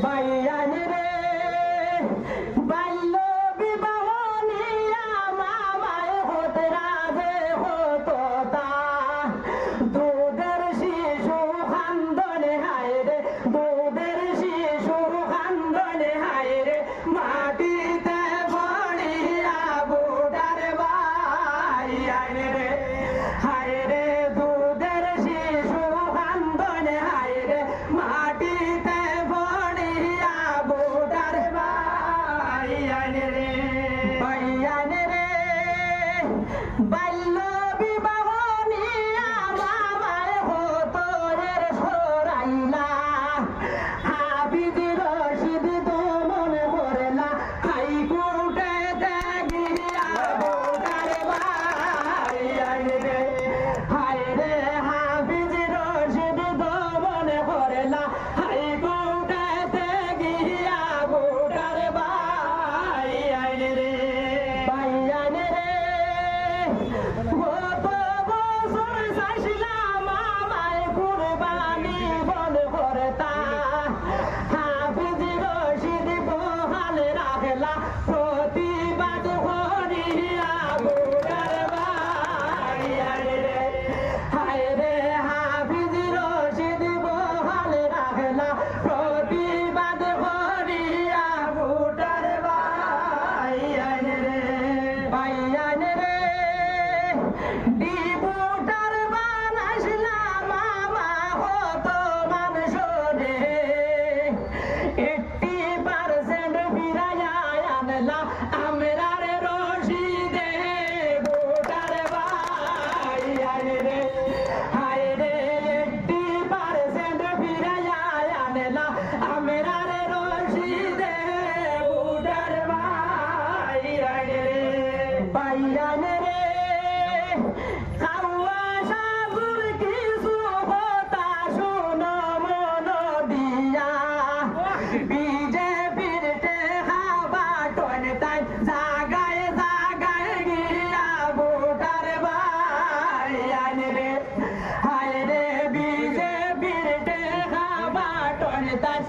বাইয়ান রে বাল্য বিবাহ নিয়া মামায় হতে রাজে হতো তা দুধের শিশু খান্দনে হায় রে দুধের শিশু খান্দনে হায় রে মাটিতে পড়িয়া বুড়ার বাইয়ান রে হায় রে দুধের শিশু খান্দনে হায় রে মাটিতে পড়িয়া বুড়ার বাইয়ান রে বাইয়ান রে বাল্য বিবাহ নিয়া মামায় হতো রে সরাইলা হাবিজ রশিদ তো মনে পড়লা হাইকোর্টে গিয়া বুড়ার বাইয়ান রে হায় রে হাবিজ রশিদ তো মনে পড়লা হাইকোর্টে গিয়া বুড়ার বাইয়ান রে বাইয়ান রে কত বছর চাইছিলাম আমায় কুরবানি বল করতা হাফিজ রশিদ বহাল রাখলা প্রতিবাদ করিয়া বুড়ার বাইয়ান রে হায় রে হাফিজ রশিদ বহাল রাখলা প্রতিবাদ করিয়া বুড়ার বাইয়ান রে বাইয়ান রে ডিপুটার বানাইছিলাম মামা হতো মানুষ রে 80% ফিরাইয়া আনলা আমরা রে রশিদে বুটার বাইয়ান রে হায় রে 80% ফিরাইয়া আনলা আমরা রে রশিদে বুটার বাইয়ান রে বাইয়ান রে কাওয়া সাগুর কিছু কথা শুনো মন দিয়া বিজেপির টেকা বাটন তাই জাগায় জাগায় গিয়া বুটার বাইয়ান রে হায় রে বিজেপির টেকা বাটন তাই